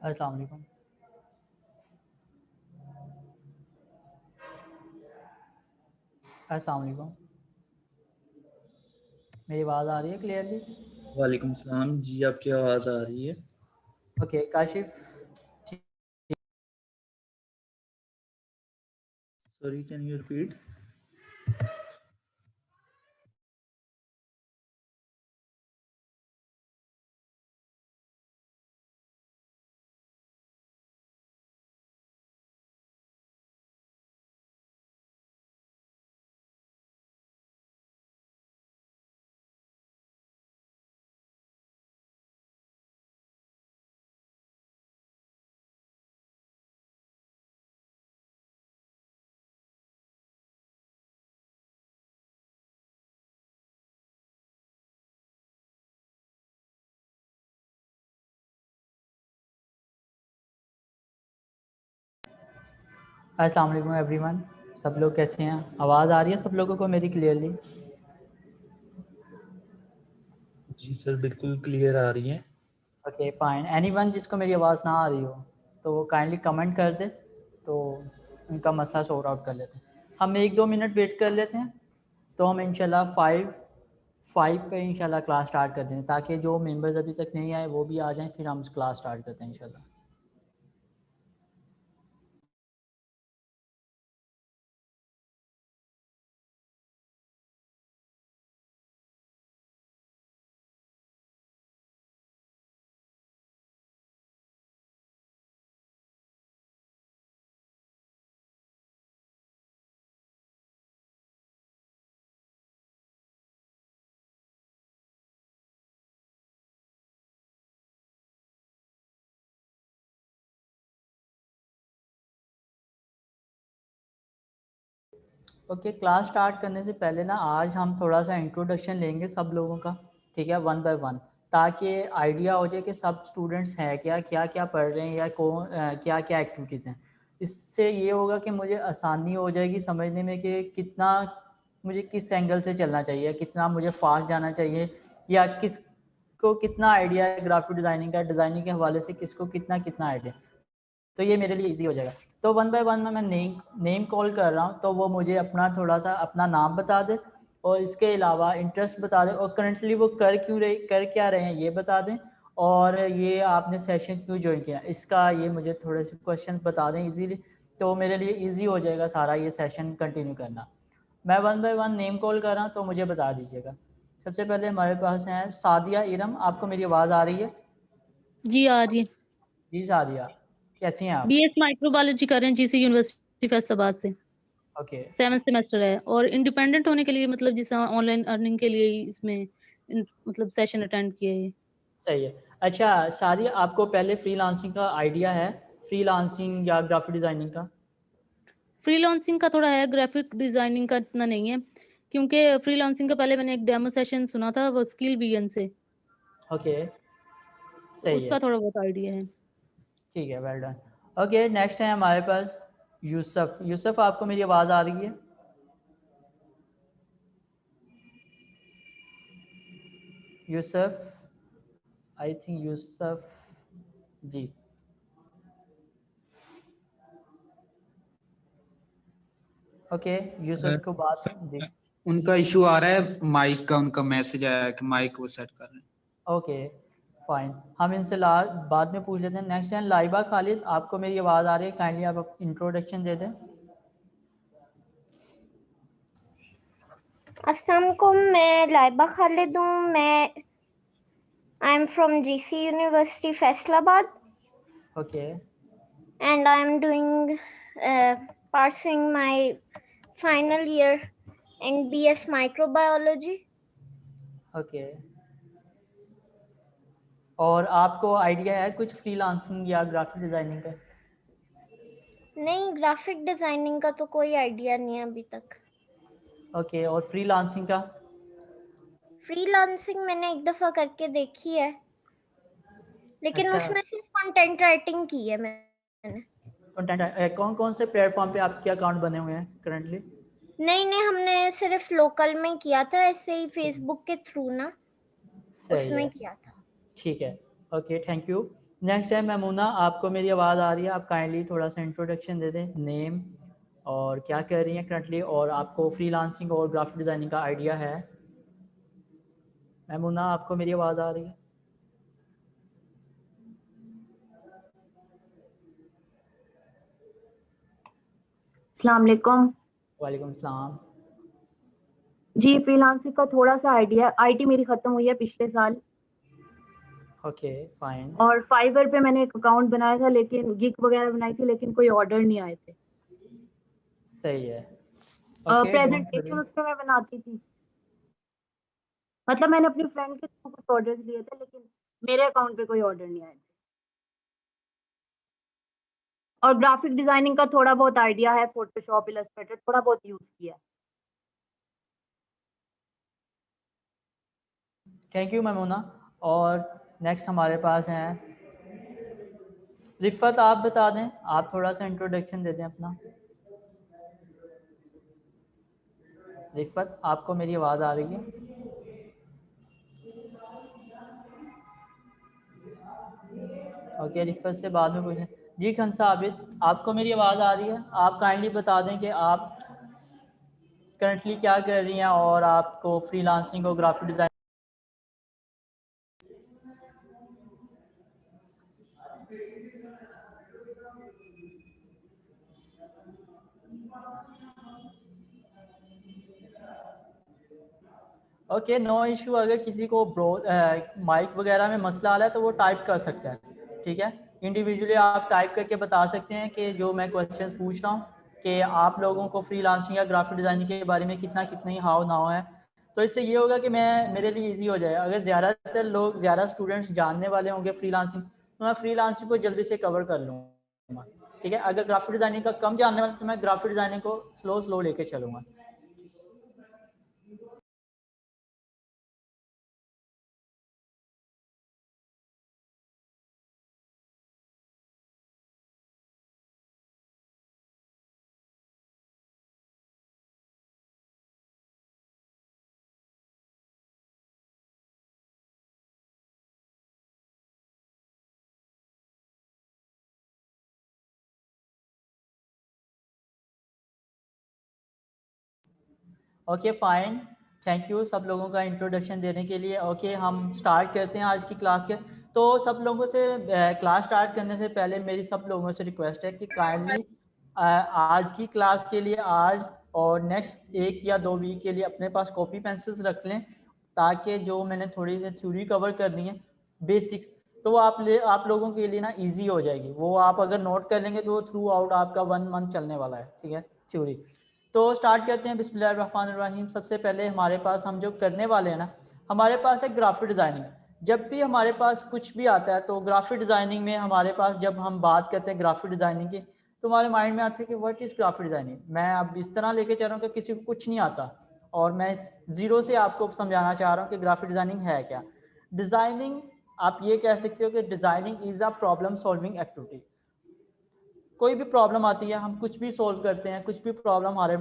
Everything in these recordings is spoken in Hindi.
अस्सलाम वालेकुम। अस्सलाम वालेकुम। मेरी आवाज़ आ रही है क्लियरली? वालेकुम सलाम जी, आपकी आवाज़ आ रही है। Okay Kashif, sorry, can you repeat? अस्सलाम वालेकुम एवरीवन। सब लोग कैसे हैं? आवाज़ आ रही है सब लोगों को मेरी क्लियरली? जी सर, बिल्कुल क्लियर आ रही है। Okay fine. एनीवन जिसको मेरी आवाज़ ना आ रही हो तो वो काइंडली कमेंट कर दे, तो उनका मसला सॉर्ट आउट कर लेते हैं। हम 1-2 मिनट वेट कर लेते हैं, तो हम इंशाल्लाह 5 पे इंशाल्लाह क्लास स्टार्ट कर दें, ताकि जो मेंबर्स अभी तक नहीं आए वो भी आ जाएं, फिर हम क्लास स्टार्ट करते हैं इंशाल्लाह। ओके क्लास स्टार्ट करने से पहले ना आज हम थोड़ा सा इंट्रोडक्शन लेंगे सब लोगों का, ठीक है, वन बाय वन, ताकि आइडिया हो जाए कि सब स्टूडेंट्स हैं क्या, क्या क्या पढ़ रहे हैं, या कौन क्या क्या एक्टिविटीज़ हैं। इससे ये होगा कि मुझे आसानी हो जाएगी समझने में कि कितना मुझे किस एंगल से चलना चाहिए, कितना मुझे फास्ट जाना चाहिए, या किस को कितना आइडिया है ग्राफिक डिज़ाइनिंग का, डिज़ाइनिंग के हवाले से किसको कितना कितना आइडिया। तो ये मेरे लिए इजी हो जाएगा। तो वन बाय वन में मैं नेम कॉल कर रहा हूँ, तो वो मुझे अपना थोड़ा सा अपना नाम बता दे, और इसके अलावा इंटरेस्ट बता दें, और करंटली वो कर क्या रहे हैं ये बता दें, और ये आपने सेशन क्यों ज्वाइन किया इसका ये मुझे थोड़े से क्वेश्चन बता दें इजीली, तो मेरे लिए इजी हो जाएगा सारा ये सेशन कंटिन्यू करना। मैं one by one name call कर रहा हूँ, तो मुझे बता दीजिएगा। सबसे पहले हमारे पास है सादिया इरम। आपको मेरी आवाज़ आ रही है? जी आ रही है। जी सादिया, कैसी हैं आप? बीएस माइक्रोबायोलॉजी कर रहे हैं जीसी यूनिवर्सिटी फैसलाबाद से। ओके 7th सेमेस्टर है और इंडिपेंडेंट होने के लिए मतलब जिस ऑनलाइन अर्निंग के लिए ही इसमें मतलब सेशन अटेंड किए है। सही है। अच्छा सादिया, आपको पहले फ्रीलांसिंग का आइडिया है? फ्रीलांसिंग या ग्राफिक डिज़ाइनिंग का? फ्रीलांसिंग का थोड़ा है, ग्राफिक डिजाइनिंग का इतना नहीं है, क्योंकि फ्रीलांसिंग का पहले मैंने एक डेमो सेशन सुना था वो स्किल बीएन से, ओके तो सही है, उसका थोड़ा बहुत आइडिया है। ठीक है, वेल डन। ओके नेक्स्ट है हमारे पास यूसुफ। यूसुफ आपको मेरी आवाज़ आ रही है? Yusuf, I think Yusuf ji. Okay Yusuf को बात जी। सर, उनका इशू आ रहा है माइक का, उनका मैसेज आया है कि माइक वो सेट कर रहे हैं। ओके फाइन, हम इनसे बाद में पूछ लेते हैं। नेक्स्ट है लाइबा खालिद। आपको मेरी आवाज़ आ रही है? काइंडली आप इंट्रोडक्शन दे दें। अस्सलाम वालेकुम, मैं लाइबा खालिद हूँ। I am from GC university Faisalabad okay and I am doing pursuing my final year in BS microbiology. Okay, और आपको आइडिया है कुछ फ्रीलांसिंग या ग्राफिक डिज़ाइनिंग का? नहीं, ग्राफिक डिजाइनिंग का तो कोई आइडिया नहीं है अभी तक। ओके, और फ्रीलांसिंग का? फ्रीलांसिंग मैंने एक दफा करके देखी है, लेकिन अच्छा, उसमें सिर्फ कंटेंट राइटिंग की है मैंने। कंटेंट कौन कौन से प्लेटफॉर्म पे आपके अकाउंट बने हुए हैं करंटली? नहीं, हमने सिर्फ लोकल में किया था, ऐसे ही फेसबुक के थ्रू ना, सही उसमें है, किया था। ठीक है। Okay thank you. नेक्स्ट है मैमूना, आपको मेरी आवाज़ आ रही है? आप काइंडली थोड़ा सा इंट्रोडक्शन दे दें, नेम और क्या कर रही हैं करंटली, और आपको फ्रीलांसिंग और ग्राफिक डिज़ाइनिंग का आइडिया है? मैमूना, आपको मेरी आवाज़ आ रही है? अस्सलाम वालेकुम। वालेकुम सलाम। जी, फ्रीलांसिंग का थोड़ा सा आइडिया, आईटी मेरी खत्म हुई है पिछले साल ओके फाइन। और फाइवर पे मैंने एक अकाउंट बनाया था, लेकिन गिग वगैरह बनाई थी, लेकिन कोई ऑर्डर नहीं आए थे। सही है। Okay, don't presentation worry. उस पे मैं बनाती थी, मतलब मैंने अपनी फ्रेंड के थ्रू कुछ ऑर्डर्स लिए थे, लेकिन मेरे अकाउंट पे कोई ऑर्डर नहीं आए थे। और ग्राफिक डिजाइनिंग का थोड़ा बहुत आइडिया है, फोटोशॉप, इलस्ट्रेटर थोड़ा बहुत यूज किया है। Thank you Maimoona. और नेक्स्ट हमारे पास हैं रिफ़त, आप बता दें, आप थोड़ा सा इंट्रोडक्शन दे दें अपना। रिफ़त, आपको मेरी आवाज़ आ रही है? ओके, रिफ़त से बाद में पूछें। जी खंसा आबिद, आपको मेरी आवाज़ आ रही है? आप काइंडली बता दें कि आप करंटली क्या कर रही हैं और आपको फ्रीलांसिंग और graphic design. Okay, no issue. अगर किसी को माइक वगैरह में मसला आ रहा है तो वो टाइप कर सकता है, ठीक है? इंडिविजुअली आप टाइप करके बता सकते हैं कि जो मैं क्वेश्चंस पूछ रहा हूँ कि आप लोगों को फ्रीलांसिंग या ग्राफिक डिज़ाइनिंग के बारे में कितना कितनी हाउ नाउ है। तो इससे ये होगा कि मेरे लिए इजी हो जाए। अगर ज़्यादातर लोग, ज़्यादा स्टूडेंट्स जानने वाले होंगे फ्रीलांसिंग, तो मैं फ्रीलांसिंग को जल्दी से कवर कर लूँगा, ठीक है? अगर ग्राफिक डिज़ाइनिंग का कम जानने वाले तो मैं ग्राफिक डिज़ाइनिंग को स्लो लेके चलूँगा। ओके फाइन, थैंक यू सब लोगों का इंट्रोडक्शन देने के लिए। ओके, हम स्टार्ट करते हैं आज की क्लास के। तो सब लोगों से क्लास स्टार्ट करने से पहले मेरी सब लोगों से रिक्वेस्ट है कि काइंडली आज की क्लास के लिए आज और नेक्स्ट 1 या 2 वीक के लिए अपने पास कॉपी पेंसिल्स रख लें, ताकि जो मैंने थोड़ी सी थ्योरी कवर करनी है, बेसिक्स, तो वो आप लोगों के लिए ना इजी हो जाएगी। वो आप अगर नोट कर लेंगे तो वो थ्रू आउट आपका 1 मंथ चलने वाला है, ठीक है? थ्योरी। तो स्टार्ट करते हैं, बिस्मिल्लाहिर्रहमानिर्रहीम। सबसे पहले हमारे पास हम जो करने वाले हैं ना, हमारे पास है ग्राफिक डिज़ाइनिंग। जब भी हमारे पास कुछ भी आता है तो ग्राफिक डिज़ाइनिंग में हमारे पास, जब हम बात करते हैं ग्राफिक डिज़ाइनिंग की, तो हमारे माइंड में आता है कि व्हाट इज़ ग्राफिक डिज़ाइनिंग। मैं अब इस तरह लेके चल रहा हूँ कि किसी को कुछ नहीं आता, और मैं ज़ीरो से आपको समझाना चाह रहा हूँ कि ग्राफिक डिज़ाइनिंग है क्या। डिज़ाइनिंग, आप ये कह सकते हो कि designing is a problem solving activity. कोई भी प्रॉब्लम आती है, हम कुछ भी सोल्व करते हैं, कुछ भी प्रॉब्लम हमारे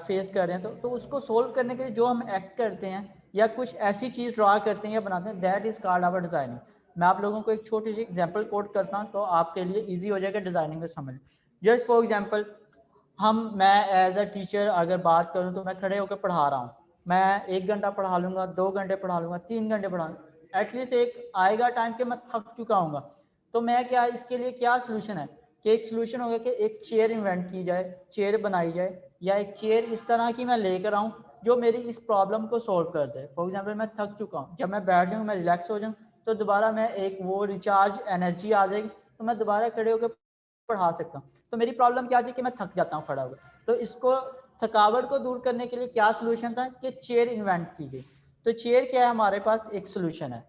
फेस कर रहे हैं, तो उसको सोल्व करने के लिए जो हम एक्ट करते हैं या कुछ ऐसी चीज़ ड्रा करते हैं या बनाते हैं, that is called our designing. मैं आप लोगों को एक छोटी सी एग्जांपल कोट करता हूँ तो आपके लिए इजी हो जाएगा डिज़ाइनिंग को समझ। जस्ट फॉर एग्जांपल, मैं एज अ टीचर अगर बात करूँ तो मैं खड़े होकर पढ़ा रहा हूँ। मैं 1 घंटा पढ़ा लूँगा, 2 घंटे पढ़ा लूँगा, 3 घंटे पढ़ा लूँगा, एटलीस्ट एक आएगा टाइम कि मैं थक चुका हूँगा। तो मैं क्या, इसके लिए क्या सोल्यूशन है कि एक सोल्यूशन होगा कि एक चेयर इन्वेंट की जाए, चेयर बनाई जाए, या एक चेयर इस तरह की मैं लेकर आऊँ जो मेरी इस प्रॉब्लम को सॉल्व कर दे। फॉर एग्जांपल, मैं थक चुका हूँ, जब मैं बैठ जाऊँ, मैं रिलैक्स हो जाऊँ, तो दोबारा मैं एक वो रिचार्ज एनर्जी आ जाएगी, तो मैं दोबारा खड़े होकर पढ़ा सकता हूँ। तो मेरी प्रॉब्लम क्या थी कि मैं थक जाता हूँ खड़ा होकर, तो इसको, थकावट को दूर करने के लिए क्या सोल्यूशन था कि चेयर इन्वेंट की गई। तो चेयर क्या है, हमारे पास एक सोल्यूशन है।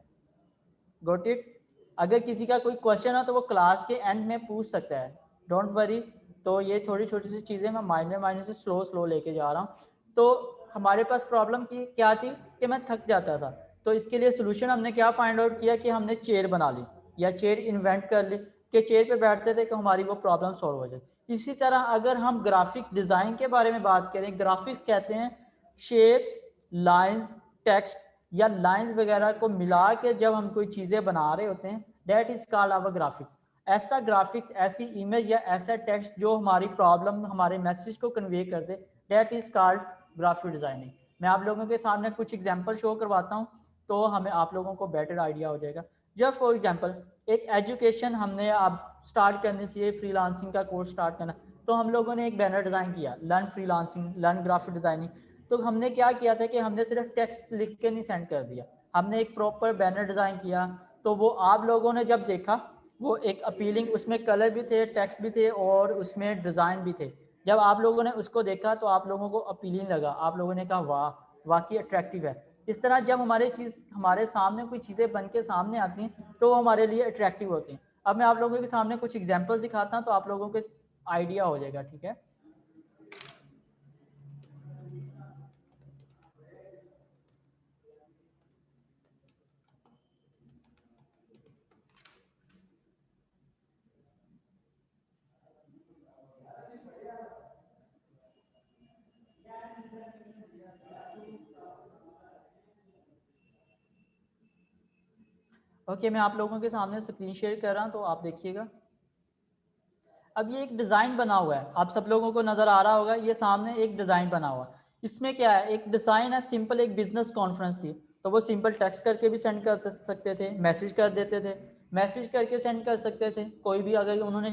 Got it? अगर किसी का कोई क्वेश्चन हो तो वो क्लास के एंड में पूछ सकता है, डोंट वरी। तो ये थोड़ी छोटी सी चीज़ें मैं माइनर से स्लो लेके जा रहा हूँ। तो हमारे पास प्रॉब्लम की क्या थी कि मैं थक जाता था, तो इसके लिए सोल्यूशन हमने क्या फाइंड आउट किया कि हमने चेयर बना ली या चेयर इन्वेंट कर ली कि चेयर पे बैठते थे कि हमारी वो प्रॉब्लम सॉल्व हो जाए। इसी तरह अगर हम ग्राफिक डिज़ाइन के बारे में बात करें, ग्राफिक्स कहते हैं शेप्स, लाइंस, टेक्स्ट या लाइंस वगैरह को मिला के जब हम कोई चीज़ें बना रहे होते हैं, that is called our graphics. ऐसा ग्राफिक्स, ऐसी इमेज या ऐसा टेक्स्ट जो हमारी प्रॉब्लम, हमारे मैसेज को कन्वे कर दे, that is called graphic designing. मैं आप लोगों के सामने कुछ एग्जांपल शो करवाता हूँ तो हमें आप लोगों को बेटर आइडिया हो जाएगा। जब फॉर एग्जांपल एक एजुकेशन हमने अब स्टार्ट करनी चाहिए, फ्रीलांसिंग का कोर्स स्टार्ट करना, तो हम लोगों ने एक बैनर डिज़ाइन किया, learn freelancing, learn graphic designing. तो हमने क्या किया था कि हमने सिर्फ टेक्स्ट लिख के नहीं सेंड कर दिया, हमने एक प्रॉपर बैनर डिज़ाइन किया। तो वो आप लोगों ने जब देखा, वो एक अपीलिंग, उसमें कलर भी थे, टेक्स्ट भी थे और उसमें डिज़ाइन भी थे। जब आप लोगों ने उसको देखा तो आप लोगों को अपीलिंग लगा, आप लोगों ने कहा वाह, वाकई अट्रैक्टिव है। इस तरह जब हमारे सामने कोई चीज़ें बन के सामने आती हैं तो वो हमारे लिए अट्रैक्टिव होती हैं। अब मैं आप लोगों के सामने कुछ एग्जांपल दिखाता हूँ तो आप लोगों को आइडिया हो जाएगा, ठीक है। ओके, मैं आप लोगों के सामने स्क्रीन शेयर कर रहा हूँ तो आप देखिएगा। अब ये एक डिज़ाइन बना हुआ है, आप सब लोगों को नज़र आ रहा होगा, ये सामने एक डिज़ाइन बना हुआ है। इसमें क्या है, एक डिज़ाइन है सिंपल, एक बिजनेस कॉन्फ्रेंस थी, तो वो सिंपल टेक्स्ट करके भी सेंड कर सकते थे, मैसेज कर देते थे, मैसेज करके सेंड कर सकते थे, कोई भी अगर उन्होंने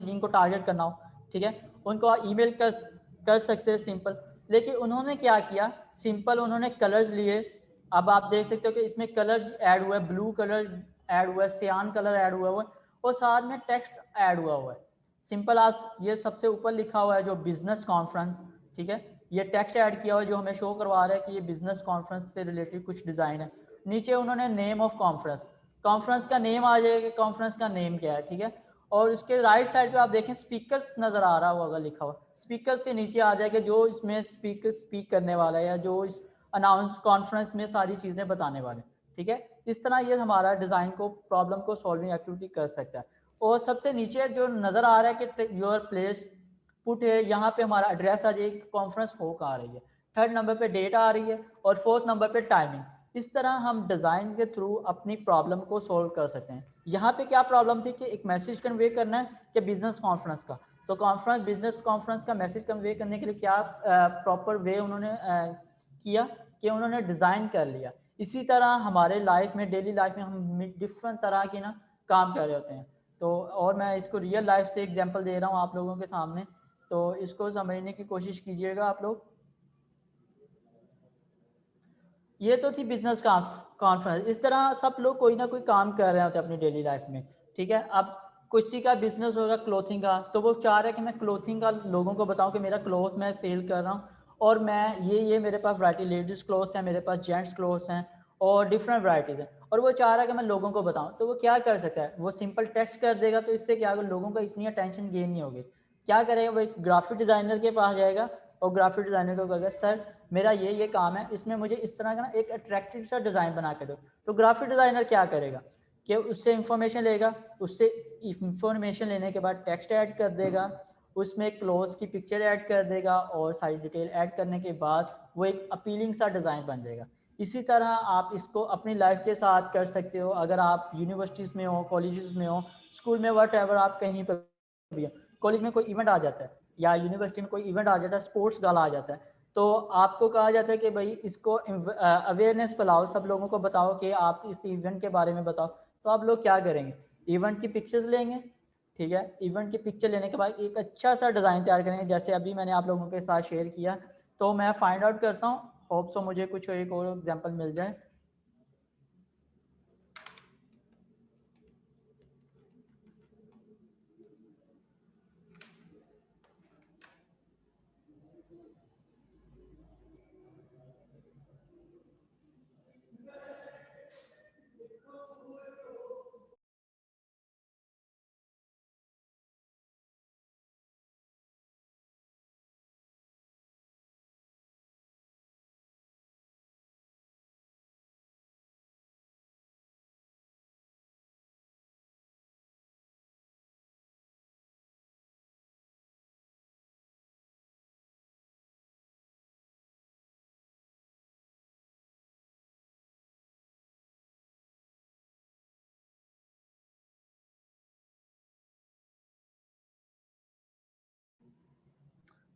जिनको टारगेट करना हो, ठीक है, उनको ईमेल कर सकते हैं सिंपल। लेकिन उन्होंने क्या किया, सिंपल उन्होंने कलर्स लिए। अब आप देख सकते हो कि इसमें कलर ऐड हुआ है, ब्लू कलर ऐड हुआ है, सियान कलर ऐड हुआ है और साथ में टेक्स्ट ऐड हुआ है। सिंपल आप ये सबसे ऊपर लिखा हुआ है जो बिजनेस कॉन्फ्रेंस, ठीक है, ये टेक्स्ट ऐड किया हुआ है जो हमें शो करवा रहा है कि ये बिजनेस कॉन्फ्रेंस से रिलेटेड कुछ डिज़ाइन है। नीचे उन्होंने नेम ऑफ कॉन्फ्रेंस, कॉन्फ्रेंस का नेम आ जाएगा, कॉन्फ्रेंस का नेम क्या है, ठीक है। और उसके राइट साइड पे आप देखें स्पीकर्स नज़र आ रहा होगा लिखा हुआ, स्पीकर्स के नीचे आ जाएगा जो इसमें स्पीक करने वाला है या जो इस अनाउंस कॉन्फ्रेंस में सारी चीज़ें बताने वाले, ठीक है। इस तरह ये हमारा डिज़ाइन को, प्रॉब्लम को सॉल्विंग एक्टिविटी कर सकता है। और सबसे नीचे जो नज़र आ रहा है कि योर प्लेस पुट है, यहाँ पे हमारा एड्रेस आ जाएगी, कॉन्फ्रेंस हो कहाँ आ रही है, थर्ड नंबर पे डेट आ रही है और फोर्थ नंबर पे टाइमिंग। इस तरह हम डिज़ाइन के थ्रू अपनी प्रॉब्लम को सोल्व कर सकते हैं। यहाँ पे क्या प्रॉब्लम थी कि एक मैसेज कन्वे करना है कि बिजनेस कॉन्फ्रेंस का, तो बिजनेस कॉन्फ्रेंस का मैसेज कन्वे करने के लिए क्या प्रॉपर वे उन्होंने किया कि उन्होंने डिज़ाइन कर लिया। इसी तरह हमारे लाइफ में, डेली लाइफ में हम डिफरेंट तरह के ना काम कर रहे होते हैं। तो और मैं इसको रियल लाइफ से एग्जांपल दे रहा हूँ आप लोगों के सामने, तो इसको समझने की कोशिश कीजिएगा आप लोग। ये तो थी बिजनेस कॉन्फ्रेंस। इस तरह सब लोग कोई ना कोई काम कर रहे होते हैं अपनी डेली लाइफ में, ठीक है। अब किसी का बिजनेस होगा क्लोथिंग का, तो वो चाह रहा है कि मैं क्लोथिंग का लोगों को बताऊं कि मेरा क्लोथ मैं सेल कर रहा हूं और मैं ये मेरे पास वैरायटी, लेडीज़ क्लोथ्स हैं, मेरे पास जेंट्स क्लोथ्स हैं और डिफरेंट वैरायटीज़ हैं, और वो चाह रहा है कि मैं लोगों को बताऊं। तो वो क्या कर सकता है, वो सिंपल टेक्स्ट कर देगा, तो इससे क्या होगा, लोगों का इतनी अटेंशन गेन नहीं होगी। क्या करेगा, वो एक ग्राफिक डिज़ाइनर के पास जाएगा और ग्राफिक डिज़ाइनर को कहेगा सर मेरा ये काम है, इसमें मुझे इस तरह का ना एक अट्रैक्टिव सा डिज़ाइन बना के दो। तो ग्राफिक डिज़ाइनर क्या करेगा कि उससे इंफॉर्मेशन लेगा, उससे इंफॉर्मेशन लेने के बाद टेक्स्ट ऐड कर देगा, उसमें क्लोज की पिक्चर ऐड कर देगा और सारी डिटेल ऐड करने के बाद वो एक अपीलिंग सा डिज़ाइन बन जाएगा। इसी तरह आप इसको अपनी लाइफ के साथ कर सकते हो। अगर आप यूनिवर्सिटीज़ में हो, कॉलेजेस में हो, स्कूल में, वट एवर, आप कहीं पर भी हो, कॉलेज में कोई इवेंट आ जाता है या यूनिवर्सिटी में कोई इवेंट आ जाता है, स्पोर्ट्स गाला आ जाता है, तो आपको कहा जाता है कि भाई इसको अवेयरनेस फैलाओ, सब लोगों को बताओ कि आप इस इवेंट के बारे में बताओ। तो आप लोग क्या करेंगे, इवेंट की पिक्चर्स लेंगे, ठीक है, इवेंट की पिक्चर लेने के बाद एक अच्छा सा डिज़ाइन तैयार करेंगे, जैसे अभी मैंने आप लोगों के साथ शेयर किया। तो मैं फाइंड आउट करता हूँ, होप सो मुझे कुछ एक और एग्जांपल मिल जाए।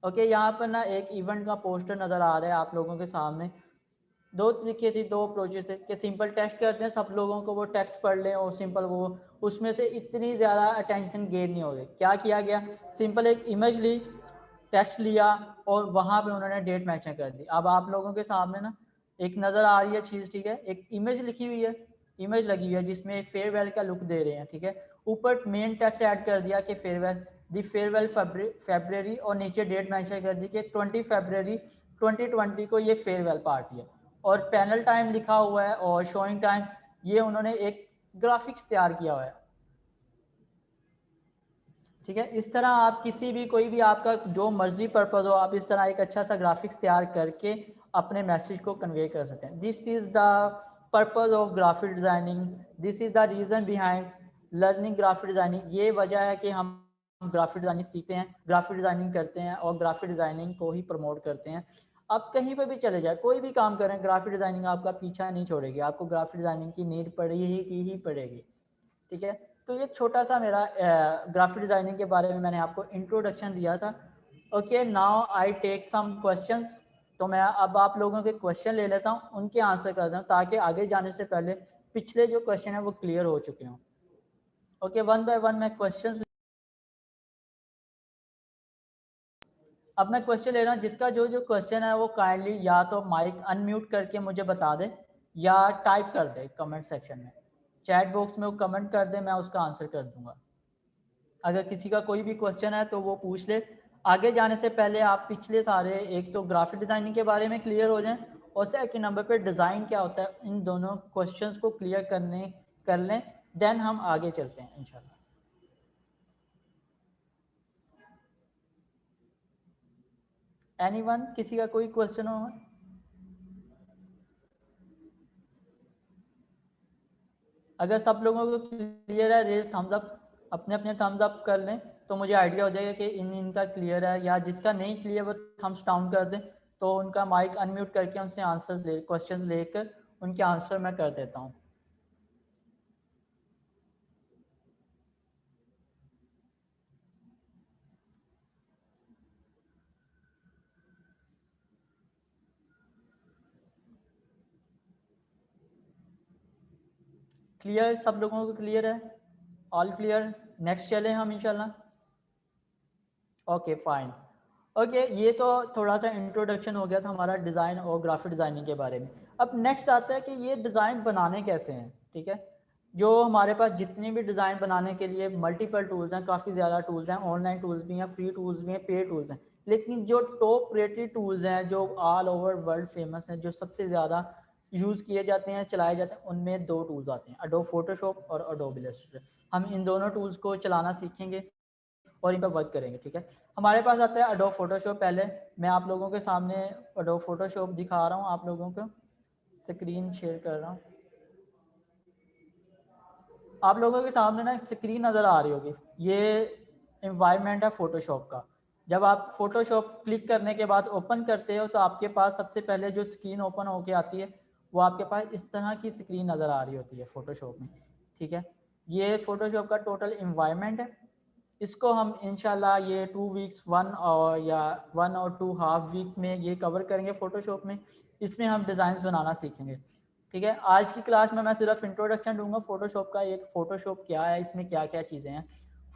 ओके, यहाँ पर ना एक इवेंट का पोस्टर नज़र आ रहा है आप लोगों के सामने। दो तरीके थे, दो अप्रोचेस थे कि सिंपल टेक्स्ट करते हैं, सब लोगों को वो टेक्स्ट पढ़ लें और सिंपल वो उसमें से इतनी ज़्यादा अटेंशन गेन नहीं हो गई। क्या किया गया, सिंपल एक इमेज ली, टेक्स्ट लिया और वहाँ पे उन्होंने डेट मेंशन कर दी। अब आप लोगों के सामने ना एक नज़र आ रही है चीज़, ठीक है, एक इमेज लिखी हुई है, इमेज लगी हुई है जिसमें फेयरवेल का लुक दे रहे हैं, ठीक है। ऊपर मेन टेक्स्ट ऐड कर दिया कि फेयरवेल, दी फेयरवेल फेब्रवरी, और नीचे डेट मेंशन कर दी कि 20 फरवरी 2020 को ये फेयरवेल पार्टी है। और पैनल टाइम लिखा हुआ है और शोइंग टाइम, ये उन्होंने एक ग्राफिक्स तैयार किया हुआ है, ठीक है। इस तरह आप किसी भी, कोई भी आपका जो मर्जी पर्पज़ हो, आप इस तरह एक अच्छा सा ग्राफिक्स तैयार करके अपने मैसेज को कन्वे कर सकते हैं। This is the purpose of graphic designing, this is the reason behind learning graphic designing. ये वजह है कि हम ग्राफिक डिज़ाइनिंग सीखते हैं, ग्राफिक डिज़ाइनिंग करते हैं और ग्राफिक डिज़ाइनिंग को ही प्रमोट करते हैं। आप कहीं पर भी चले जाए, कोई भी काम करें, ग्राफिक डिज़ाइनिंग आपका पीछा नहीं छोड़ेगी, आपको ग्राफिक डिज़ाइनिंग की नीड पड़ेगी ही पड़ेगी, ठीक है। तो ये छोटा सा मेरा ग्राफिक डिज़ाइनिंग के बारे में मैंने आपको इंट्रोडक्शन दिया था। Okay, now I take some questions. तो मैं अब आप लोगों के क्वेश्चन ले लेता हूँ, उनके आंसर करता हूँ ताकि आगे जाने से पहले पिछले जो क्वेश्चन है वो क्लियर हो चुके हों। ओके, वन बाय वन मैं क्वेश्चंस, अब मैं क्वेश्चन ले रहा हूँ। जिसका जो जो क्वेश्चन है वो काइंडली या तो माइक अनम्यूट करके मुझे बता दे या टाइप कर दे कमेंट सेक्शन में, चैट बॉक्स में वो कमेंट कर दे, मैं उसका आंसर कर दूंगा। अगर किसी का कोई भी क्वेश्चन है तो वो पूछ ले। आगे जाने से पहले आप पिछले सारे, एक तो ग्राफिक डिज़ाइनिंग के बारे में क्लियर हो जाएं और सेकंड नंबर पे डिज़ाइन क्या होता है, इन दोनों क्वेश्चंस को क्लियर कर लें, देन हम आगे चलते हैं इंशाल्लाह। एनीवन, किसी का कोई क्वेश्चन हो? अगर सब लोगों को क्लियर है, रेज थम्स अप, अपने अपने थम्स अप कर लें तो मुझे आइडिया हो जाएगा कि इनका क्लियर है। या जिसका नहीं क्लियर वो थम्स डाउन कर दें, तो उनका माइक अनम्यूट करके उनसे आंसर्स क्वेश्चंस लेकर उनके आंसर मैं कर देता हूँ। क्लियर, सब लोगों को क्लियर है? ऑल क्लियर, नेक्स्ट चले हम इंशाल्लाह। Okay fine. ओके, ये तो थोड़ा सा इंट्रोडक्शन हो गया था हमारा डिज़ाइन और ग्राफिक डिज़ाइनिंग के बारे में। अब नेक्स्ट आता है कि ये डिज़ाइन बनाने कैसे हैं, ठीक है। जो हमारे पास जितने भी डिज़ाइन बनाने के लिए मल्टीपल टूल्स हैं, काफ़ी ज़्यादा टूल्स हैं, ऑनलाइन टूल्स भी हैं, फ्री टूल्स भी हैं, पेड टूल्स हैं, लेकिन जो टॉप रेटेड टूल्स हैं, जो ऑल ओवर वर्ल्ड फेमस हैं, जो सबसे ज़्यादा यूज़ किए जाते हैं, चलाए जाते हैं, उनमें दो टूल्स आते हैं, एडोब फोटोशॉप और एडोब इलस्ट्रेटर। हम इन दोनों टूल्स को चलाना सीखेंगे और इन पर वर्क करेंगे, ठीक है। हमारे पास आता है एडोब फोटोशॉप। पहले मैं आप लोगों के सामने एडोब फोटोशॉप दिखा रहा हूँ, आप लोगों को स्क्रीन शेयर कर रहा हूँ। आप लोगों के सामने ना स्क्रीन नज़र आ रही होगी, ये इन्वायरमेंट है फोटोशॉप का। जब आप फोटोशॉप क्लिक करने के बाद ओपन करते हो तो आपके पास सबसे पहले जो स्क्रीन ओपन होके आती है वो आपके पास इस तरह की स्क्रीन नज़र आ रही होती है फोटोशॉप में, ठीक है। ये फोटोशॉप का टोटल इन्वायरमेंट है। इसको हम इंशाल्लाह ये 2 वीक्स, 1 और 2 हाफ वीक्स में ये कवर करेंगे फ़ोटोशॉप में। इसमें हम डिज़ाइन बनाना सीखेंगे, ठीक है। आज की क्लास में मैं सिर्फ इंट्रोडक्शन दूंगा फ़ोटोशॉप का, एक फ़ोटोशॉप क्या है, इसमें क्या क्या चीज़ें हैं।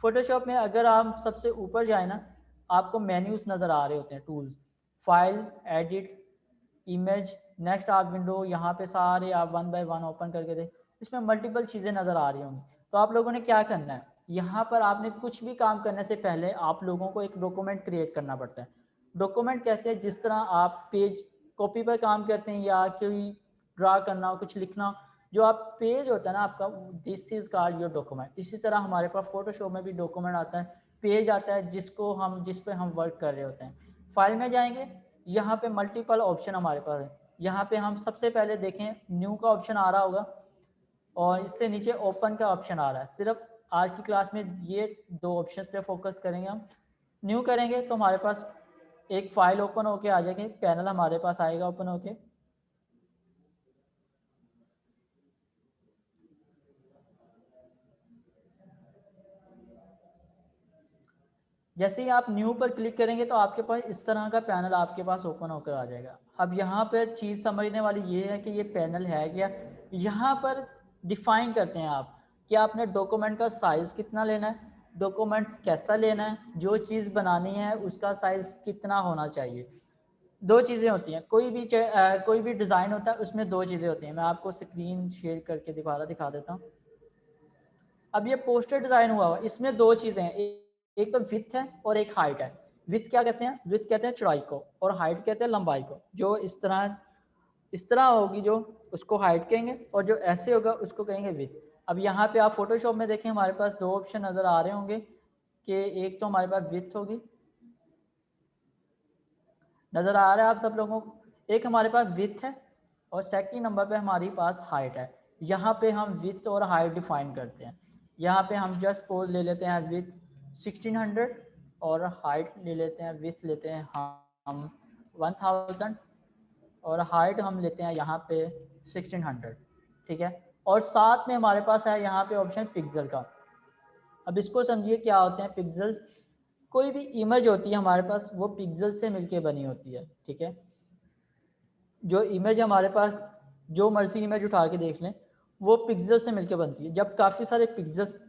फ़ोटोशॉप में अगर आप सबसे ऊपर जाए ना, आपको मेन्यूज़ नज़र आ रहे होते हैं, tools, file, edit, image, next आप विंडो, यहाँ पे सारे आप वन बाय वन ओपन करके देख, इसमें मल्टीपल चीज़ें नज़र आ रही होंगी। तो आप लोगों ने क्या करना है, यहाँ पर आपने कुछ भी काम करने से पहले आप लोगों को एक डॉक्यूमेंट क्रिएट करना पड़ता है। डॉक्यूमेंट कहते हैं जिस तरह आप पेज कॉपी पर काम करते हैं या कोई ड्रा करना हो, कुछ लिखना हो, जो आप पेज होता है ना आपका, this is called your document. इसी तरह हमारे पास फोटोशॉप में भी डॉक्यूमेंट आता है, पेज आता है जिस पे हम वर्क कर रहे होते हैं। फाइल में जाएंगे, यहाँ पे मल्टीपल ऑप्शन हमारे पास है। यहाँ पे हम सबसे पहले देखें, न्यू का ऑप्शन आ रहा होगा और इससे नीचे ओपन का ऑप्शन आ रहा है। सिर्फ आज की क्लास में ये दो ऑप्शन पे फोकस करेंगे हम। न्यू करेंगे तो हमारे पास एक फाइल ओपन होके आ जाएगी, पैनल हमारे पास आएगा ओपन होके। जैसे ही आप न्यू पर क्लिक करेंगे तो आपके पास इस तरह का पैनल आपके पास ओपन होकर आ जाएगा। अब यहाँ पर चीज़ समझने वाली ये है कि ये पैनल है क्या। यहाँ पर डिफाइन करते हैं आप कि आपने डॉक्यूमेंट का साइज़ कितना लेना है, डॉक्यूमेंट्स कैसा लेना है, जो चीज़ बनानी है उसका साइज़ कितना होना चाहिए। दो चीज़ें होती हैं, कोई भी डिज़ाइन होता है उसमें दो चीज़ें होती हैं। मैं आपको स्क्रीन शेयर करके दिखा देता हूँ। अब ये पोस्टर डिज़ाइन हुआ हुआ, इसमें दो चीज़ें हैं, एक तो विड्थ है और एक हाइट है। विड्थ क्या कहते हैं? विड्थ कहते हैं चौड़ाई को, और हाइट कहते हैं लंबाई को। जो इस तरह होगी जो, उसको हाइट कहेंगे, और जो ऐसे होगा उसको कहेंगे विड्थ। अब यहाँ पे आप फोटोशॉप में देखें, हमारे पास दो ऑप्शन नज़र आ रहे होंगे कि एक तो हमारे पास विड्थ होगी, नज़र आ रहा है आप सब लोगों को, एक हमारे पास विड्थ है, और सेकंड नंबर पे हमारे पास हाइट है। यहाँ पे हम विड्थ और हाइट डिफाइन करते हैं। यहाँ पे हम जस्ट पोज ले लेते हैं विड्थ 1600 और हाइट ले लेते हैं, विड्थ लेते हैं हम 1000 और हाइट हम लेते हैं यहाँ पे 1600, ठीक है। और साथ में हमारे पास है यहाँ पे ऑप्शन पिक्सल का। अब इसको समझिए क्या होते हैं पिक्सल। कोई भी इमेज होती है हमारे पास वो पिक्सल से मिलके बनी होती है, ठीक है। जो इमेज हमारे पास, जो मर्जी इमेज उठा के देख लें, वो पिक्सल से मिलके बनती है। जब काफ़ी सारे पिक्सल्स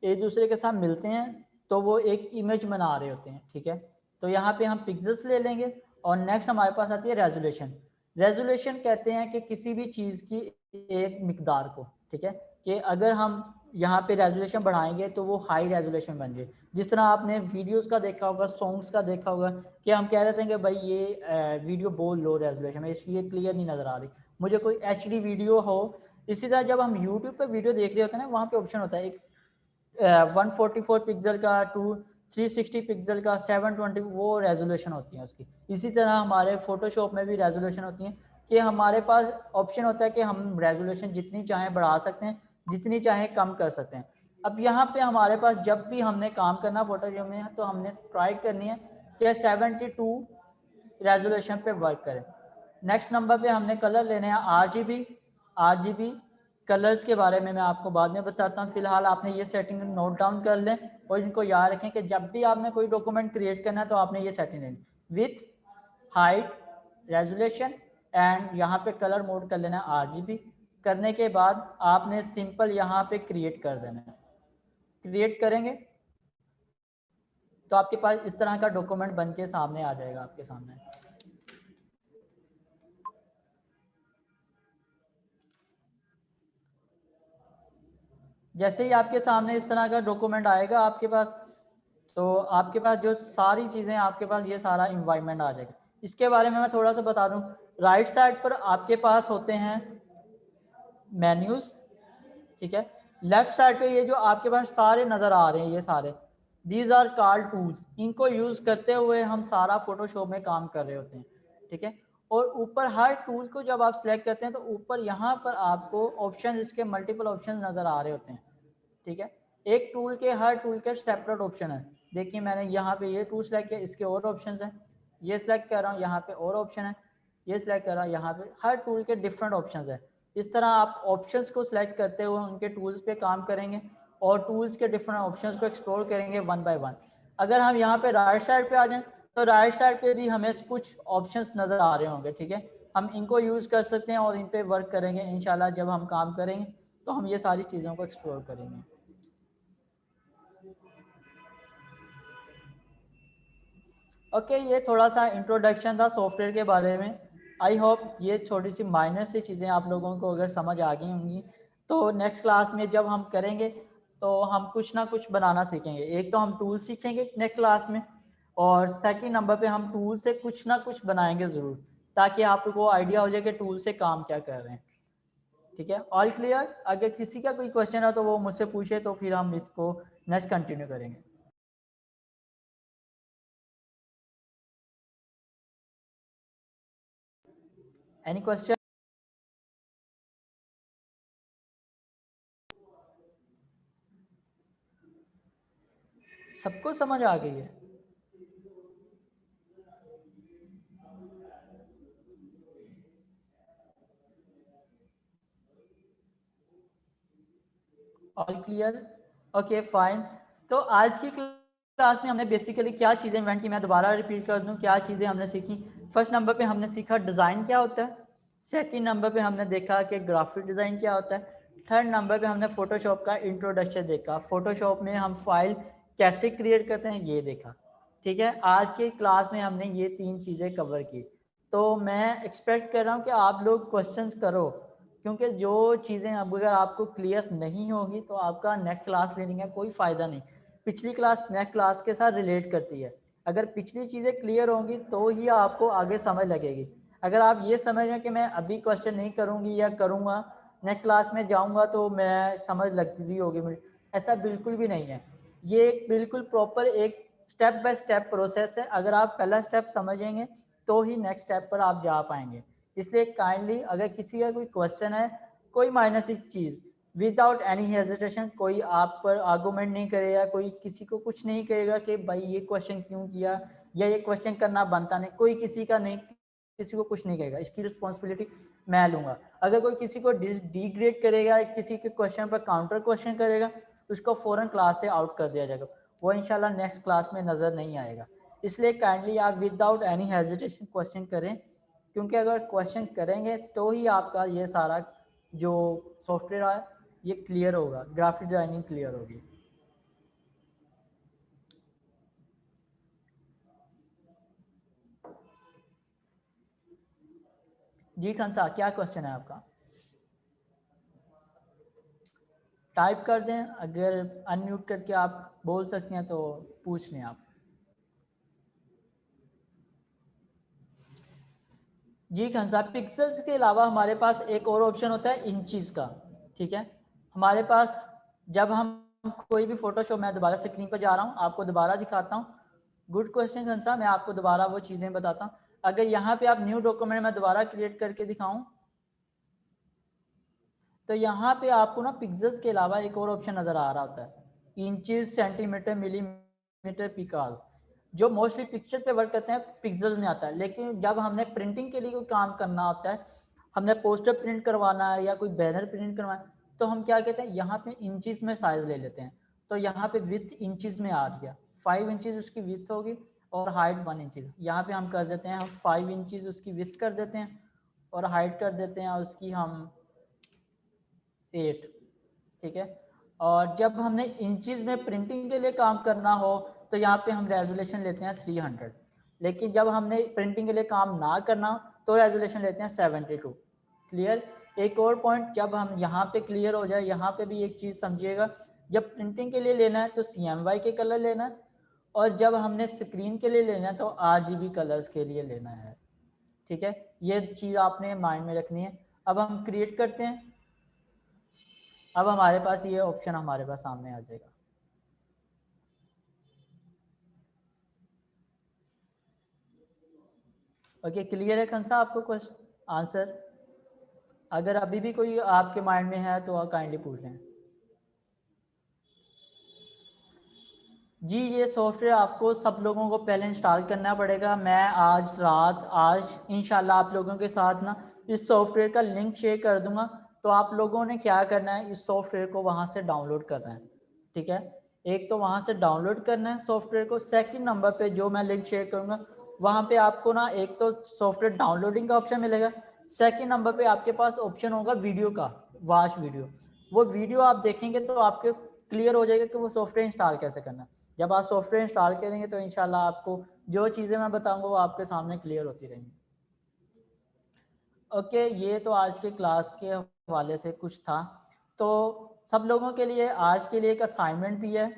एक दूसरे के साथ मिलते हैं तो वो एक इमेज बना रहे होते हैं, ठीक है। तो यहाँ पे हम पिक्सल्स ले लेंगे। और नेक्स्ट हमारे पास आती है रेजोल्यूशन। रेजोल्यूशन कहते हैं कि किसी भी चीज़ की एक मिकदार को, ठीक है, कि अगर हम यहाँ पे रेजोल्यूशन बढ़ाएंगे तो वो हाई रेजोल्यूशन बन जाए। जिस तरह आपने वीडियोस का देखा होगा, सॉन्ग्स का देखा होगा, कि हम कह देते हैं कि भाई ये वीडियो बहुत लो रेजोल्यूशन में, इसलिए क्लियर नहीं नज़र आ रही, मुझे कोई HD वीडियो हो। इसी तरह जब हम यूट्यूब पर वीडियो देख रहे होते हैं ना, वहाँ पे ऑप्शन होता है एक 144 पिक्सल का, 360 पिक्सल का, 720, वो रेजोल्यूशन होती है उसकी। इसी तरह हमारे फोटोशॉप में भी रेजोल्यूशन होती है कि हमारे पास ऑप्शन होता है कि हम रेजोल्यूशन जितनी चाहें बढ़ा सकते हैं, जितनी चाहें कम कर सकते हैं। अब यहाँ पे हमारे पास जब भी हमने काम करना फोटोशॉप में, तो हमने ट्राई करनी है कि 72 रेजोल्यूशन पे वर्क करें। नेक्स्ट नंबर पे हमने कलर लेने हैं RGB कलर्स के बारे में मैं आपको बाद में बताता हूँ। फिलहाल आपने ये सेटिंग नोट डाउन कर लें और इनको याद रखें कि जब भी आपने कोई डॉक्यूमेंट क्रिएट करना है तो आपने ये सेटिंग लेनी, विथ, हाइट, रेजोल्यूशन एंड यहाँ पे कलर मोड कर लेना है RGB। करने के बाद आपने सिंपल यहाँ पे क्रिएट कर देना है। क्रिएट करेंगे तो आपके पास इस तरह का डॉक्यूमेंट बन के सामने आ जाएगा आपके सामने। जैसे ही आपके सामने इस तरह का डॉक्यूमेंट आएगा आपके पास, तो आपके पास जो सारी चीज़ें, आपके पास ये सारा इन्वायरमेंट आ जाएगा। इसके बारे में मैं थोड़ा सा बता दूं। राइट साइड पर आपके पास होते हैं मेन्यूज़, ठीक है। लेफ्ट साइड पे ये जो आपके पास सारे नज़र आ रहे हैं, ये सारे दीज आर कॉल्ड टूल्स। इनको यूज़ करते हुए हम सारा फोटोशॉप में काम कर रहे होते हैं, ठीक है। और ऊपर हर टूल को जब आप सिलेक्ट करते हैं तो ऊपर यहाँ पर आपको ऑप्शन, इसके मल्टीपल ऑप्शन नज़र आ रहे होते हैं, ठीक है। एक टूल के, हर टूल के सेपरेट ऑप्शन है। देखिए मैंने यहाँ पे ये टूल सेलेक्ट किया, इसके और ऑप्शंस हैं, ये सिलेक्ट कर रहा हूँ, यहाँ पे और ऑप्शन है, ये सिलेक्ट कर रहा हूँ, यहाँ पे हर टूल के डिफरेंट ऑप्शंस है। इस तरह आप ऑप्शंस को सिलेक्ट करते हुए उनके टूल्स पे काम करेंगे और टूल्स के डिफरेंट ऑप्शंस को एक्सप्लोर करेंगे वन बाय वन। अगर हम यहाँ पे राइट साइड पे आ जाएं तो राइट साइड पे भी हमें कुछ ऑप्शंस नज़र आ रहे होंगे, ठीक है। हम इनको यूज़ कर सकते हैं और इन पे वर्क करेंगे इंशाल्लाह। जब हम काम करेंगे तो हम ये सारी चीज़ों को एक्सप्लोर करेंगे। ओके, ये थोड़ा सा इंट्रोडक्शन था सॉफ्टवेयर के बारे में। आई होप ये छोटी सी माइनर सी चीज़ें आप लोगों को अगर समझ आ गई होंगी, तो नेक्स्ट क्लास में जब हम करेंगे तो हम कुछ ना कुछ बनाना सीखेंगे। एक तो हम टूल सीखेंगे नेक्स्ट क्लास में, और सेकंड नंबर पे हम टूल से कुछ ना कुछ बनाएंगे ज़रूर, ताकि आपको आइडिया हो जाए कि टूल से काम क्या कर रहे हैं, ठीक है। All clear? अगर किसी का कोई क्वेश्चन है तो वो मुझसे पूछे, तो फिर हम इसको नेक्स्ट कंटिन्यू करेंगे। Any question? सबको समझ आ गई है? All clear? Okay fine. तो आज की क्लास में हमने बेसिकली क्या चीज़ें इन्वेंट की, मैं दोबारा रिपीट कर दूं क्या चीज़ें हमने सीखी। फर्स्ट नंबर पे हमने सीखा डिज़ाइन क्या होता है, सेकंड नंबर पे हमने देखा कि ग्राफिक डिज़ाइन क्या होता है, थर्ड नंबर पे हमने फ़ोटोशॉप का इंट्रोडक्शन देखा, फ़ोटोशॉप में हम फाइल कैसे क्रिएट करते हैं ये देखा। ठीक है, आज के क्लास में हमने ये 3 चीज़ें कवर की। तो मैं एक्सपेक्ट कर रहा हूँ कि आप लोग क्वेश्चंस करो, क्योंकि जो चीज़ें अगर आपको क्लियर नहीं होगी तो आपका नेक्स्ट क्लास लेने का कोई फ़ायदा नहीं। पिछली क्लास नेक्स्ट क्लास के साथ रिलेट करती है। अगर पिछली चीज़ें क्लियर होंगी तो ही आपको आगे समझ लगेगी। अगर आप ये समझ रहे हैं कि मैं अभी क्वेश्चन नहीं करूँगी या करूँगा, नेक्स्ट क्लास में जाऊँगा तो मैं समझ लग रही होगी मुझे, ऐसा बिल्कुल भी नहीं है। ये एक बिल्कुल प्रॉपर एक स्टेप बाय स्टेप प्रोसेस है। अगर आप पहला स्टेप समझेंगे तो ही नेक्स्ट स्टेप पर आप जा पाएंगे। इसलिए काइंडली अगर किसी का कोई क्वेश्चन है, कोई माइनस चीज़, विदाउट एनी हेजिटेशन कोई आप पर आर्गूमेंट नहीं करेगा, कोई किसी को कुछ नहीं कहेगा कि भाई ये क्वेश्चन क्यों किया या ये क्वेश्चन करना बनता नहीं, कोई किसी का नहीं, किसी को कुछ नहीं कहेगा, इसकी रिस्पॉन्सिबिलिटी मैं लूँगा। अगर कोई किसी को डिग्रेड करेगा, किसी के क्वेश्चन पर काउंटर क्वेश्चन करेगा, उसको फ़ौरन क्लास से आउट कर दिया जाएगा, वो इंशाल्लाह नेक्स्ट क्लास में नज़र नहीं आएगा। इसलिए काइंडली आप विदाउट एनी हेजिटेशन क्वेश्चन करें, क्योंकि अगर क्वेश्चन करेंगे तो ही आपका ये सारा जो सॉफ्टवेयर है ये क्लियर होगा, ग्राफिक डिजाइनिंग क्लियर होगी। जी खंसा, क्या क्वेश्चन है आपका? टाइप कर दें, अगर अनम्यूट करके आप बोल सकते हैं तो पूछ लें आप। जी खंसा, पिक्सल्स के अलावा हमारे पास एक और ऑप्शन होता है इंचज़ का। ठीक है, हमारे पास जब हम कोई भी फोटोशॉप, मैं दोबारा स्क्रीन पर जा रहा हूँ, आपको दोबारा दिखाता हूँ। गुड क्वेश्चन खंसा, मैं आपको दोबारा वो चीज़ें बताता हूँ। अगर यहाँ पे आप न्यू डॉक्यूमेंट में दोबारा क्रिएट करके दिखाऊं तो यहाँ पे आपको ना पिक्सल्स के अलावा एक और ऑप्शन नज़र आ रहा होता है, इंचज़, सेंटीमीटर, मिलीमीटर, पिकाज, जो मोस्टली पिक्चर्स पे वर्क करते हैं पिक्सल्स में आता है। लेकिन जब हमने प्रिंटिंग के लिए कोई काम करना होता है, हमने पोस्टर प्रिंट करवाना है या कोई बैनर प्रिंट करवाना है, तो हम क्या कहते हैं, यहाँ पे इंचज़ में साइज ले लेते हैं। तो यहाँ पे विथ इंचज़ में आ गया, 5 इंचज़ उसकी विथ होगी और हाइट 1 इंचज़। यहाँ पे हम कर देते हैं, हम 5 इंचज़ उसकी विथ कर देते हैं और हाइट कर देते हैं उसकी हम 8। ठीक है, और जब हमने इंचज़ में प्रिंटिंग के लिए काम करना हो तो यहाँ पे हम रेजोल्यूशन लेते हैं 300। लेकिन जब हमने प्रिंटिंग के लिए काम ना करना हो तो रेजोल्यूशन लेते हैं 72। क्लियर? एक और पॉइंट जब हम यहाँ पे क्लियर हो जाए, यहाँ पे भी एक चीज़ समझिएगा, जब प्रिंटिंग के लिए लेना है तो CMY के कलर लेना है, और जब हमने स्क्रीन के लिए लेना है तो RGB कलर्स के लिए लेना है। ठीक है, ये चीज़ आपने माइंड में रखनी है। अब हम क्रिएट करते हैं। अब हमारे पास ये ऑप्शन हमारे पास सामने आ जाएगा। ओके, क्लियर है खंसा आपको क्वेश्चन आंसर? अगर अभी भी कोई आपके माइंड में है तो काइंडली पूछ लें। जी, ये सॉफ्टवेयर आपको सब लोगों को पहले इंस्टॉल करना पड़ेगा। मैं आज इंशाल्लाह आप लोगों के साथ ना इस सॉफ्टवेयर का लिंक शेयर कर दूंगा। तो आप लोगों ने क्या करना है, इस सॉफ्टवेयर को वहाँ से डाउनलोड करना है। ठीक है, एक तो वहाँ से डाउनलोड करना है सॉफ्टवेयर को। सेकंड नंबर पे जो मैं लिंक शेयर करूँगा वहाँ पे आपको ना एक तो सॉफ्टवेयर डाउनलोडिंग का ऑप्शन मिलेगा, सेकंड नंबर पे आपके पास ऑप्शन होगा वीडियो का, वॉच वीडियो। वो वीडियो आप देखेंगे तो आपके क्लियर हो जाएगा कि वो सॉफ्टवेयर इंस्टॉल कैसे करना है। जब आप सॉफ्टवेयर इंस्टॉल करेंगे तो इंशाल्लाह आपको जो चीज़ें मैं बताऊंगा वो आपके सामने क्लियर होती रहेंगी। ओके, ये तो आज के क्लास के हवाले से कुछ था। तो सब लोगों के लिए आज के लिए एक असाइनमेंट भी है,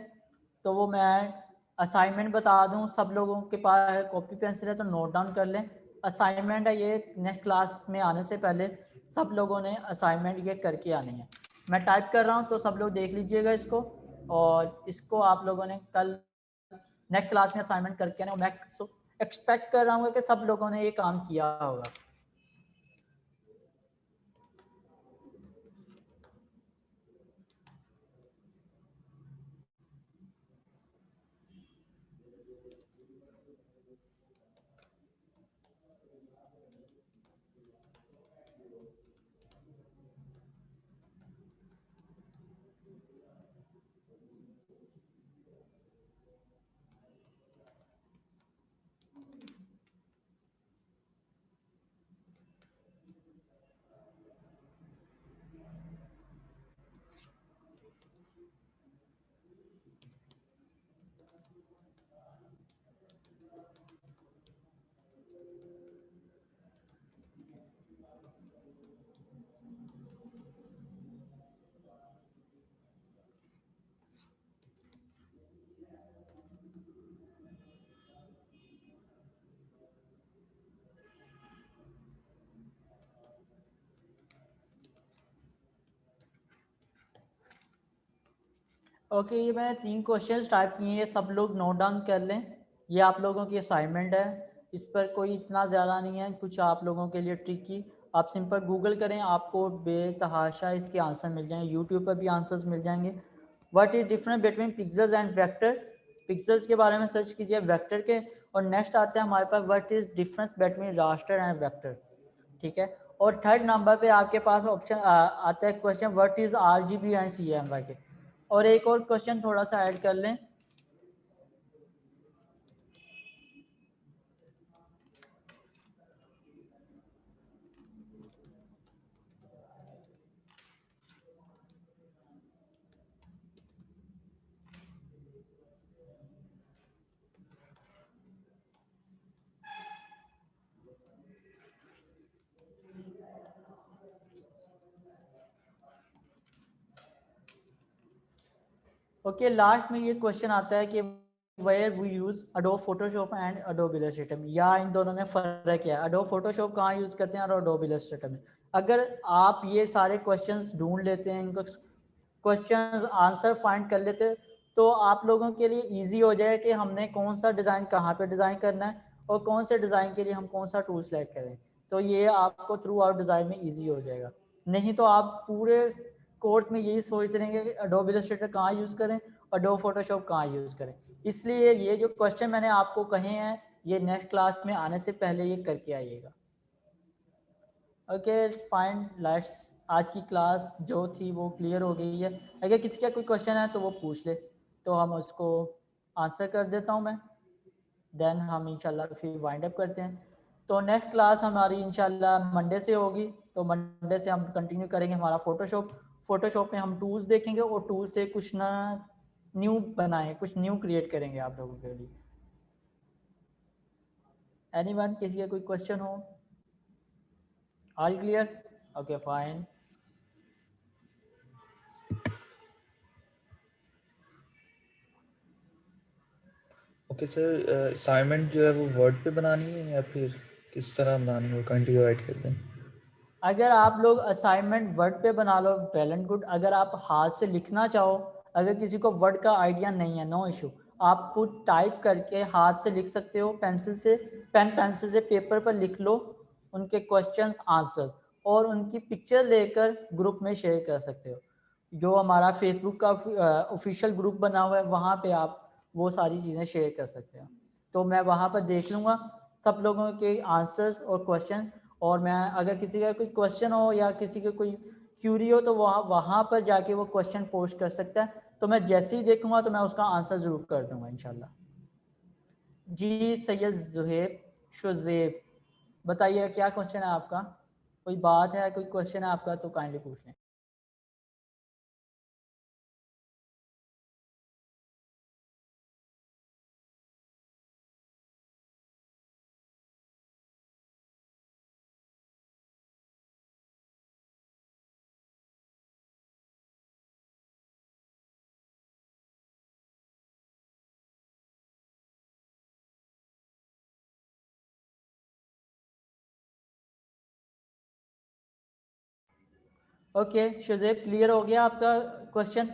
तो वो मैं असाइनमेंट बता दूं। सब लोगों के पास कॉपी पेंसिल है तो नोट डाउन कर लें। असाइनमेंट है ये, नेक्स्ट क्लास में आने से पहले सब लोगों ने असाइनमेंट ये करके आनी है। मैं टाइप कर रहा हूँ तो सब लोग देख लीजिएगा इसको, और इसको आप लोगों ने कल नेक्स्ट क्लास में असाइनमेंट करके आना। मैं एक्सपेक्ट कर रहा हूँ कि सब लोगों ने ये काम किया होगा। ओके, ये मैंने 3 क्वेश्चंस टाइप किए हैं, ये सब लोग नोट डाउन कर लें। ये आप लोगों की असाइनमेंट है, इस पर कोई इतना ज़्यादा नहीं है, कुछ आप लोगों के लिए ट्रिकी। आप सिंपल गूगल करें, आपको बेतहाशा इसके आंसर मिल जाएंगे, यूट्यूब पर भी आंसर्स मिल जाएंगे। What is difference between pixels and vector, pixels के बारे में सर्च कीजिए, वेक्टर के। और नेक्स्ट आते हैं हमारे पास what is difference between raster and vector, ठीक है। और थर्ड नंबर पे आपके पास ऑप्शन आता है question what is RGB and CMYK. और एक और क्वेश्चन थोड़ा सा ऐड कर लें, ओके। लास्ट में ये क्वेश्चन आता है कि where we use Adobe Photoshop and Adobe Illustrator, या इन दोनों में फ़र्क क्या है, अडोब फोटोशॉप कहाँ यूज़ करते हैं और अडोब इलस्ट्रेटर में। अगर आप ये सारे क्वेश्चंस ढूंढ लेते हैं, इनको क्वेश्चंस आंसर फाइंड कर लेते, तो आप लोगों के लिए इजी हो जाए कि हमने कौन सा डिज़ाइन कहाँ पे डिज़ाइन करना है और कौन से डिज़ाइन के लिए हम कौन सा टूल सेलेक्ट करें। तो ये आपको थ्रू आउट डिज़ाइन में इजी हो जाएगा। नहीं तो आप पूरे कोर्स में यही सोच रहेंगे कि अडोब इलस्ट्रेटर कहाँ यूज़ करें, अडोब फोटोशॉप कहाँ यूज़ करें। इसलिए ये जो क्वेश्चन मैंने आपको कहे हैं, ये नेक्स्ट क्लास में आने से पहले ये करके आइएगा। ओके फाइन, लेट्स, आज की क्लास जो थी वो क्लियर हो गई है। अगर किसी का कोई क्वेश्चन है तो वो पूछ ले, तो हम उसको आंसर कर देता हूँ मैं, देन हम इंशाल्लाह फिर वाइंड अप करते हैं। तो नेक्स्ट क्लास हमारी इंशाल्लाह मंडे से होगी, तो मंडे से हम कंटिन्यू करेंगे हमारा फोटोशॉप। फोटोशॉप में हम टूल्स देखेंगे और टूल से कुछ ना न्यू बनाएं, कुछ न्यू क्रिएट करेंगे आप लोगों के लिए। एनीवन, किसी का कोई क्वेश्चन हो? All clear? Okay fine. Okay sir, assignment जो है वो वर्ड पे बनानी है या फिर किस तरह बनानी है, वो काइंडली गाइड कर दें। अगर आप लोग असाइनमेंट वर्ड पे बना लो वेल एंड गुड, अगर आप हाथ से लिखना चाहो, अगर किसी को वर्ड का आइडिया नहीं है, नो इशू, आप खुद टाइप करके हाथ से लिख सकते हो, पेंसिल से, पेंसिल से पेपर पर लिख लो उनके क्वेश्चंस आंसर, और उनकी पिक्चर लेकर ग्रुप में शेयर कर सकते हो। जो हमारा फेसबुक का ऑफिशियल ग्रुप बना हुआ है, वहाँ पे आप वो सारी चीज़ें शेयर कर सकते हो। तो मैं वहाँ पर देख लूँगा सब लोगों के आंसर्स और क्वेश्चन, और मैं अगर किसी का कोई क्वेश्चन हो या किसी का कोई क्यूरी हो तो वहाँ पर जाके वो क्वेश्चन पोस्ट कर सकता है। तो मैं जैसे ही देखूंगा तो मैं उसका आंसर ज़रूर कर दूंगा इंशाल्लाह। जी सैयद जुहेब शुजेब, बताइए क्या क्वेश्चन है आपका? कोई बात है, कोई क्वेश्चन है आपका तो काइंडली पूछ लें। ओके शुजेब, क्लियर हो गया आपका क्वेश्चन?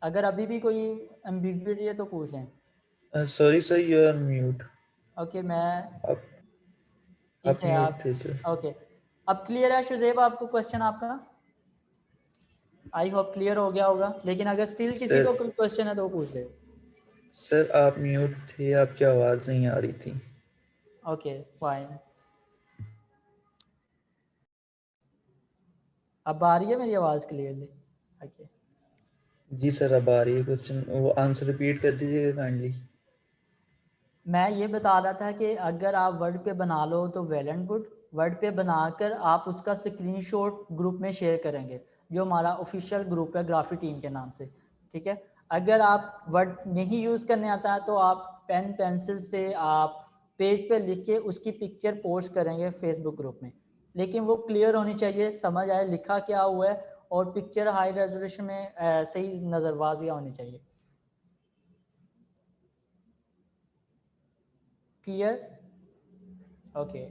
अगर अभी भी कोई एम्बिग्यूटी है तो पूछ लें। Sorry sir, you are mute. Okay मैं, आप ठीक है म्यूट आप, थे सर। ओके अब क्लियर है शुजेब आपको क्वेश्चन आपका? आई होप क्लियर हो गया होगा, लेकिन अगर स्टिल किसी को सर कोई क्वेश्चन है तो वो पूछ ले। सर आप म्यूट थे, आपकी आवाज़ नहीं आ रही थी। ओके फाइन, अब आ रही है मेरी आवाज़ क्लियरली? ओके जी सर, अब आ रही है क्वेश्चन, वो आंसर रिपीट कर दीजिएगा काइंडली। मैं ये बता रहा था कि अगर आप वर्ड पे बना लो तो वेल एंड गुड, वर्ड पे बनाकर आप उसका स्क्रीनशॉट ग्रुप में शेयर करेंगे, जो हमारा ऑफिशियल ग्रुप है ग्राफी टीम के नाम से, ठीक है। अगर आप वर्ड नहीं यूज़ करने आता है तो आप पेन पेंसिल से आप पेज पे लिख के उसकी पिक्चर पोस्ट करेंगे फेसबुक ग्रुप में, लेकिन वो क्लियर होनी चाहिए, समझ आए लिखा क्या हुआ है, और पिक्चर हाई रेजोल्यूशन में सही नज़र वाजिया होनी चाहिए। क्लियर? ओके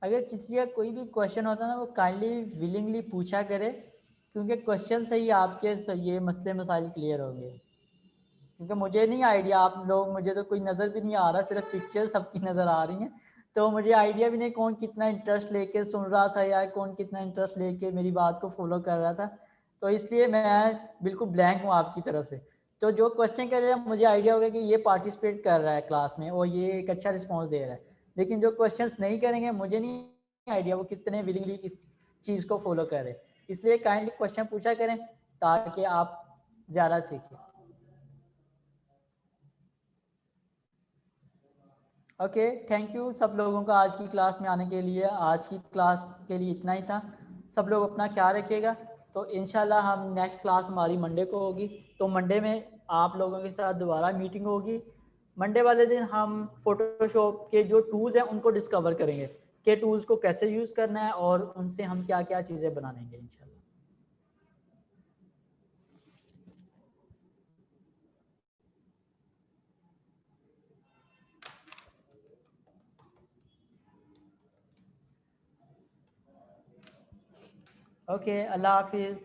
अगर किसी का कोई भी क्वेश्चन होता है ना वो काइंडली विलिंगली पूछा करे, क्योंकि क्वेश्चन से ही आपके ये मसले मसाइल क्लियर होंगे। क्योंकि मुझे नहीं आइडिया, आप लोग, मुझे तो कोई नज़र भी नहीं आ रहा, सिर्फ पिक्चर सबकी नज़र आ रही हैं, तो मुझे आइडिया भी नहीं कौन कितना इंटरेस्ट लेके सुन रहा था या कौन कितना इंटरेस्ट लेके मेरी बात को फॉलो कर रहा था। तो इसलिए मैं बिल्कुल ब्लैंक हूँ आपकी तरफ से। तो जो क्वेश्चन कर रहे हैं मुझे आइडिया होगा कि ये पार्टिसिपेट कर रहा है क्लास में और ये एक अच्छा रिस्पॉन्स दे रहा है, लेकिन जो क्वेश्चंस नहीं करेंगे मुझे नहीं आइडिया वो कितने विलिंगली इस चीज़ को फॉलो कर रहे हैं। इसलिए काइंडली क्वेश्चन पूछा करें ताकि आप ज़्यादा सीखें। ओके, थैंक यू सब लोगों का आज की क्लास में आने के लिए। आज की क्लास के लिए इतना ही था। सब लोग अपना ख्याल रखिएगा। तो इंशाल्लाह हम नेक्स्ट क्लास हमारी मंडे को होगी, तो मंडे में आप लोगों के साथ दोबारा मीटिंग होगी। मंडे वाले दिन हम फोटोशॉप के जो टूल्स हैं उनको डिस्कवर करेंगे कि टूल्स को कैसे यूज़ करना है और उनसे हम क्या क्या चीज़ें बनाएंगे इंशाल्लाह। ओके, अल्लाह हाफिज़,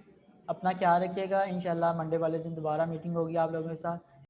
अपना ख्याल रखिएगा। इंशाल्लाह मंडे वाले दिन दोबारा मीटिंग होगी आप लोगों के साथ।